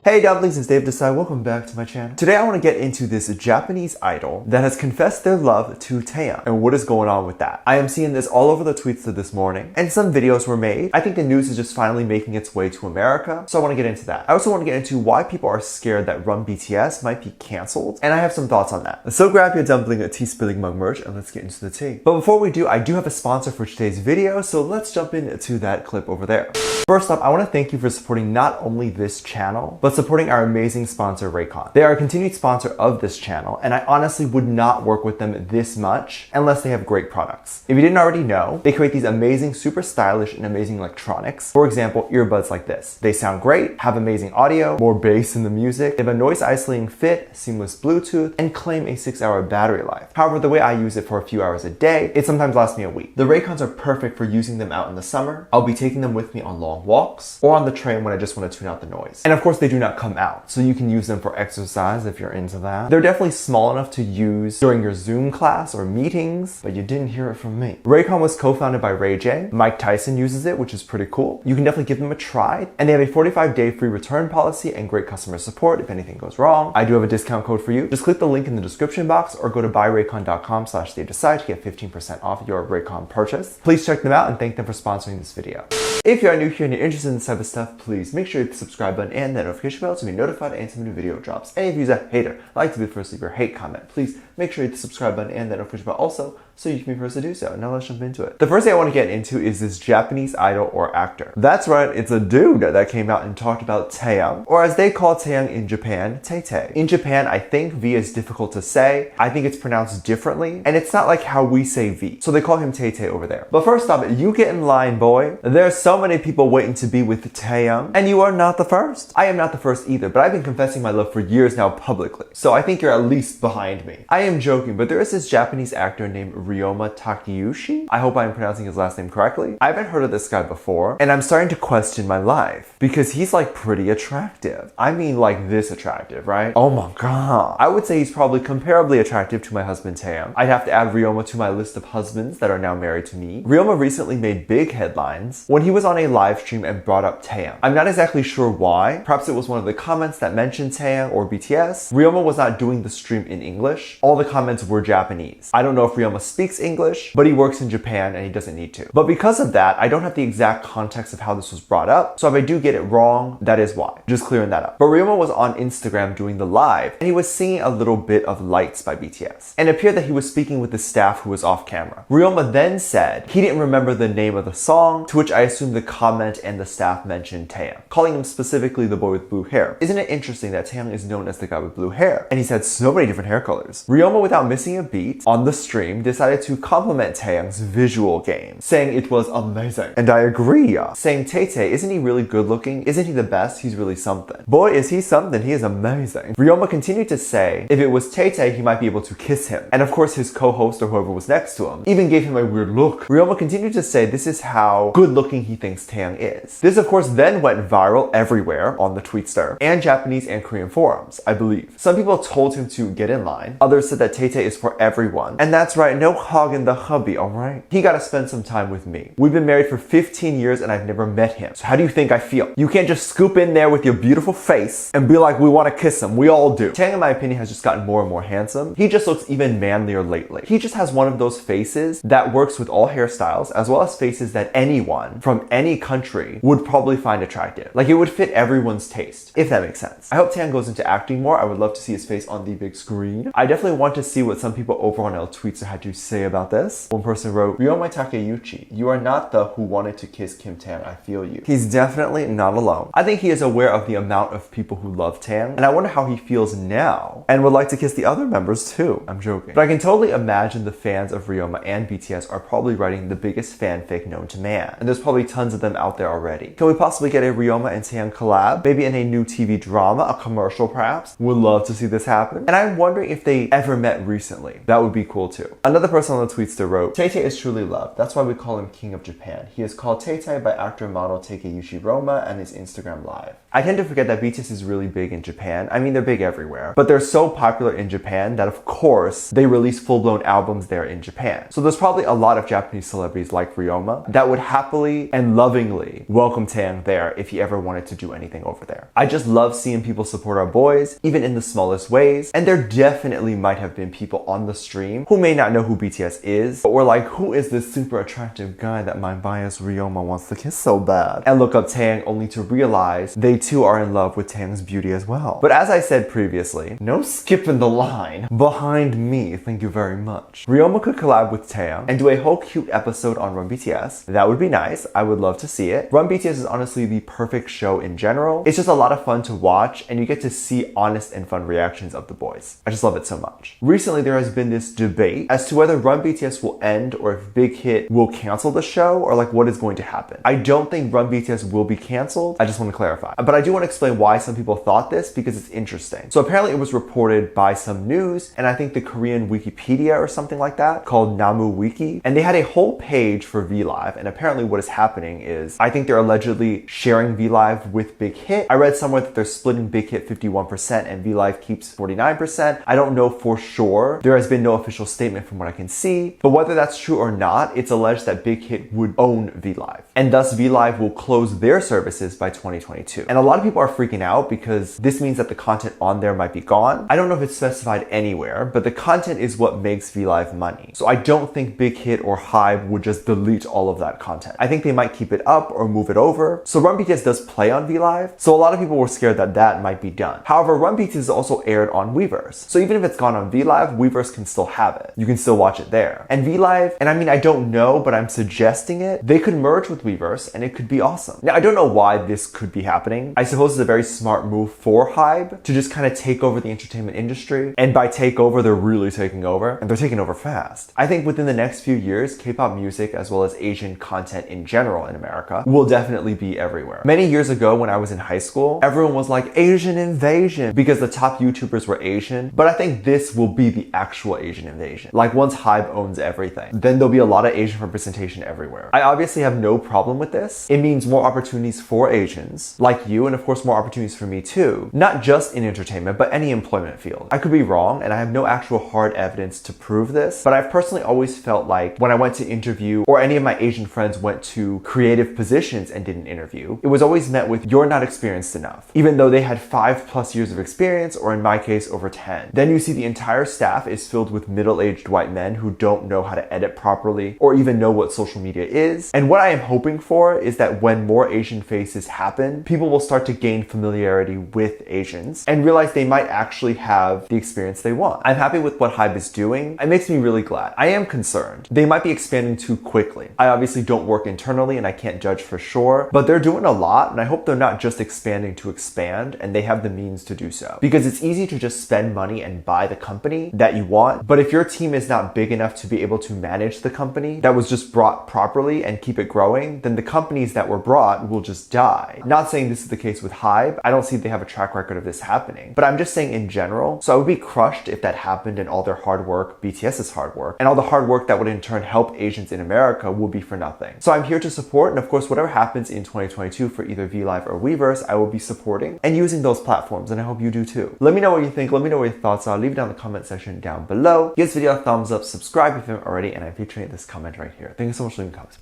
Hey dumplings, it's Dave Desai. Welcome back to my channel. Today I want to get into this Japanese idol that has confessed their love to Taeyang and what is going on with that. I am seeing this all over the tweets this morning and some videos were made. I think the news is just finally making its way to America, so I want to get into that. I also want to get into why people are scared that Run BTS might be cancelled, and I have some thoughts on that. So grab your dumpling tea spilling mug merch and let's get into the tea. But before we do, I do have a sponsor for today's video, so let's jump into that clip over there. First up, I want to thank you for supporting not only this channel, but supporting our amazing sponsor, Raycon. They are a continued sponsor of this channel, and I honestly would not work with them this much unless they have great products. If you didn't already know, they create these amazing, super stylish and amazing electronics. For example, earbuds like this. They sound great, have amazing audio, more bass in the music, they have a noise isolating fit, seamless Bluetooth, and claim a 6-hour battery life. However, the way I use it for a few hours a day, it sometimes lasts me a week. The Raycons are perfect for using them out in the summer. I'll be taking them with me on long walks or on the train when I just want to tune out the noise. And of course, they do not come out, so you can use them for exercise if you're into that. They're definitely small enough to use during your Zoom class or meetings, but you didn't hear it from me. Raycon was co-founded by Ray J. Mike Tyson uses it, which is pretty cool. You can definitely give them a try, and they have a 45-day free return policy and great customer support if anything goes wrong. I do have a discount code for you. Just click the link in the description box or go to buyraycon.com/DaveDesai to get 15% off your Raycon purchase. Please check them out and thank them for sponsoring this video. If you are new here and you're interested in this type of stuff, please make sure you hit the subscribe button and that notification bell to be notified anytime a new video drops. And if you're a hater, like to be the first to leave your hate comment, please make sure you hit the subscribe button and that notification bell also so you can be first to do so. Now let's jump into it. The first thing I want to get into is this Japanese idol or actor. That's right, it's a dude that came out and talked about Taeyang, or as they call Taeyang in Japan, Tay-Tay. In Japan, I think V is difficult to say. I think it's pronounced differently, and it's not like how we say V. So they call him Tay-Tay over there. But first off, you get in line, boy. There's so many people waiting to be with Taeyang, and you are not the first. I am not the first either, but I've been confessing my love for years now publicly. So I think you're at least behind me. I am joking, but there is this Japanese actor named Ryoma Takeuchi. I hope I'm pronouncing his last name correctly. I haven't heard of this guy before, and I'm starting to question my life because he's like pretty attractive. I mean like this attractive, right? Oh my god. I would say he's probably comparably attractive to my husband Taeyang. I'd have to add Ryoma to my list of husbands that are now married to me. Ryoma recently made big headlines when he was on a live stream and brought up Taeyang. I'm not exactly sure why. Perhaps it was one of the comments that mentioned Taeyang or BTS. Ryoma was not doing the stream in English. All the comments were Japanese. I don't know if Ryoma speaks English, but he works in Japan and he doesn't need to. But because of that, I don't have the exact context of how this was brought up, so if I do get it wrong, that is why. Just clearing that up. But Ryoma was on Instagram doing the live, and he was singing a little bit of Lights by BTS. And it appeared that he was speaking with the staff who was off camera. Ryoma then said he didn't remember the name of the song, to which I assume the comment and the staff mentioned Taeyang, calling him specifically the boy with blue hair. Isn't it interesting that Taeyang is known as the guy with blue hair, and he's had so many different hair colors? Ryoma, without missing a beat, on the stream, decided to compliment Taeyang's visual game, saying it was amazing. And I agree, saying Tay-Tay, isn't he really good looking? Isn't he the best? He's really something. Boy, is he something, he is amazing. Ryoma continued to say if it was Tay-Tay, he might be able to kiss him. And of course, his co-host or whoever was next to him even gave him a weird look. Ryoma continued to say this is how good looking he thinks Taeyang is. This of course then went viral everywhere on the Tweetster and Japanese and Korean forums, I believe. Some people told him to get in line. Others said that Tay-Tay is for everyone. And that's right, no hog in the hubby, alright? He gotta spend some time with me. We've been married for 15 years and I've never met him. So how do you think I feel? You can't just scoop in there with your beautiful face and be like, we want to kiss him. We all do. Taeyang, in my opinion, has just gotten more and more handsome. He just looks even manlier lately. He just has one of those faces that works with all hairstyles, as well as faces that anyone from any country would probably find attractive. Like it would fit everyone's taste, if that makes sense. I hope Taeyang goes into acting more. I would love to see his face on the big screen. I definitely want to see what some people over on L Tweets had to say about this. One person wrote, Ryoma Takeuchi, you are not the who wanted to kiss Kim Taeyang. I feel you. He's definitely not alone. I think he is aware of the amount of people who love Taeyang, and I wonder how he feels now and would like to kiss the other members too. I'm joking. But I can totally imagine the fans of Ryoma and BTS are probably writing the biggest fanfic known to man. And there's probably tons of them out there already. Can we possibly get a Ryoma and Taeyang collab? Maybe in a new TV drama, a commercial perhaps? Would love to see this happen. And I'm wondering if they ever ever met recently. That would be cool too. Another person on the Tweetster wrote, Tay Tay is truly loved. That's why we call him King of Japan. He is called Tay Tay by actor and model Takeuchi Roma and his Instagram live. I tend to forget that BTS is really big in Japan. I mean, they're big everywhere, but they're so popular in Japan that of course they release full-blown albums there in Japan. So there's probably a lot of Japanese celebrities like Ryoma that would happily and lovingly welcome Taeyang there if he ever wanted to do anything over there. I just love seeing people support our boys, even in the smallest ways, and there definitely might have been people on the stream who may not know who BTS is, but were like, who is this super attractive guy that my biased Ryoma wants to kiss so bad? And look up Taeyang only to realize they too are in love with Taeyang's beauty as well. But as I said previously, no skipping the line behind me, thank you very much. Ryoma could collab with Taeyang and do a whole cute episode on Run BTS. That would be nice. I would love to see it. Run BTS is honestly the perfect show in general. It's just a lot of fun to watch and you get to see honest and fun reactions of the boys. I just love it so much. Recently, there has been this debate as to whether Run BTS will end or if Big Hit will cancel the show or like what is going to happen. I don't think Run BTS will be canceled. I just want to clarify. But I do want to explain why some people thought this because it's interesting. So apparently it was reported by some news and I think the Korean Wikipedia or something like that called Namu Wiki. And they had a whole page for VLive. And apparently what is happening is I think they're allegedly sharing VLive with Big Hit. I read somewhere that they're splitting Big Hit 51% and VLive keeps 49%. I don't know for sure. There has been no official statement from what I can see. But whether that's true or not, it's alleged that Big Hit would own VLive. And thus VLive will close their services by 2022. And a lot of people are freaking out because this means that the content on there might be gone. I don't know if it's specified anywhere, but the content is what makes VLive money. So I don't think Big Hit or HYBE would just delete all of that content. I think they might keep it up or move it over. So Run BTS does play on VLive. So a lot of people were scared that that might be done. However, Run BTS is also aired on Weverse. So even if it's gone on VLive, Weverse can still have it. You can still watch it there. And VLive, and I mean, I don't know, but I'm suggesting it, they could merge with Weverse and it could be awesome. Now, I don't know why this could be happening. I suppose it's a very smart move for HYBE to just kind of take over the entertainment industry. And by take over, they're really taking over and they're taking over fast. I think within the next few years, K-pop music as well as Asian content in general in America will definitely be everywhere. Many years ago when I was in high school, everyone was like Asian invasion because the top YouTubers were Asian. But I think this will be the actual Asian invasion. Like once HYBE owns everything, then there'll be a lot of Asian representation everywhere. I obviously have no problem with this. It means more opportunities for Asians like you and of course more opportunities for me too. Not just in entertainment, but any employment field. I could be wrong and I have no actual hard evidence to prove this, but I've personally always felt like when I went to interview or any of my Asian friends went to creative positions and did an interview, it was always met with, you're not experienced enough, even though they had 5+ years of experience or in my case over 10. Then you see the entire staff is filled with middle-aged white men who don't know how to edit properly or even know what social media is. And what I am hoping for is that when more Asian faces happen, people will start to gain familiarity with Asians and realize they might actually have the experience they want. I'm happy with what HYBE is doing. It makes me really glad. I am concerned. They might be expanding too quickly. I obviously don't work internally and I can't judge for sure, but they're doing a lot and I hope they're not just expanding to expand and they have the means to do so. Because it's easy to just spend money and buy the company that you want, but if your team is not big enough to be able to manage the company that was just brought properly and keep it growing, then the companies that were brought will just die. Not saying this is the case with HYBE. I don't see they have a track record of this happening, but I'm just saying in general. So I would be crushed if that happened and all their hard work, BTS's hard work, and all the hard work that would in turn help Asians in America will be for nothing. So I'm here to support, and of course, whatever happens in 2022 for either VLive or Weverse, I will be supporting and using those platforms, and I hope you do too. Let me know what you think. Let me know what your thoughts are. Leave it down in the comment section down below. Give this video a thumbs up, subscribe if you haven't already, and I'm featuring this comment right here. Thank you so much for leaving comments.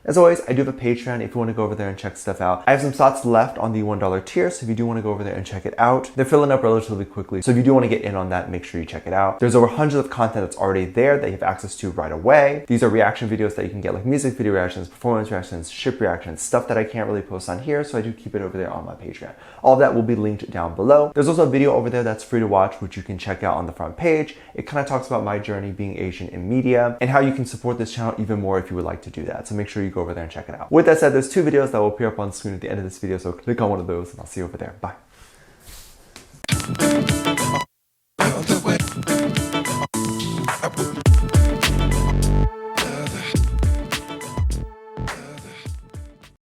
As always, I do have a Patreon if you want to go over there and check stuff out. I have some slots left on the $1 tier, so if you do want to go over there and check it out, they're filling up relatively quickly. So if you do want to get in on that, make sure you check it out. There's over hundreds of content that's already there that you have access to right away. These are reaction videos that you can get, like music video reactions, performance reactions, ship reactions, stuff that I can't really post on here, so I do keep it over there on my Patreon. All of that will be linked down below. There's also a video over there that's free to watch, which you can check out on the front page. It kind of talks about my journey being Asian in media and how you can support this channel even more if you would like to do that. So make sure you go over there and check it out. With that said, there's 2 videos that will appear up on screen at the end of this video, so click on one of those and I'll see you over there. Bye.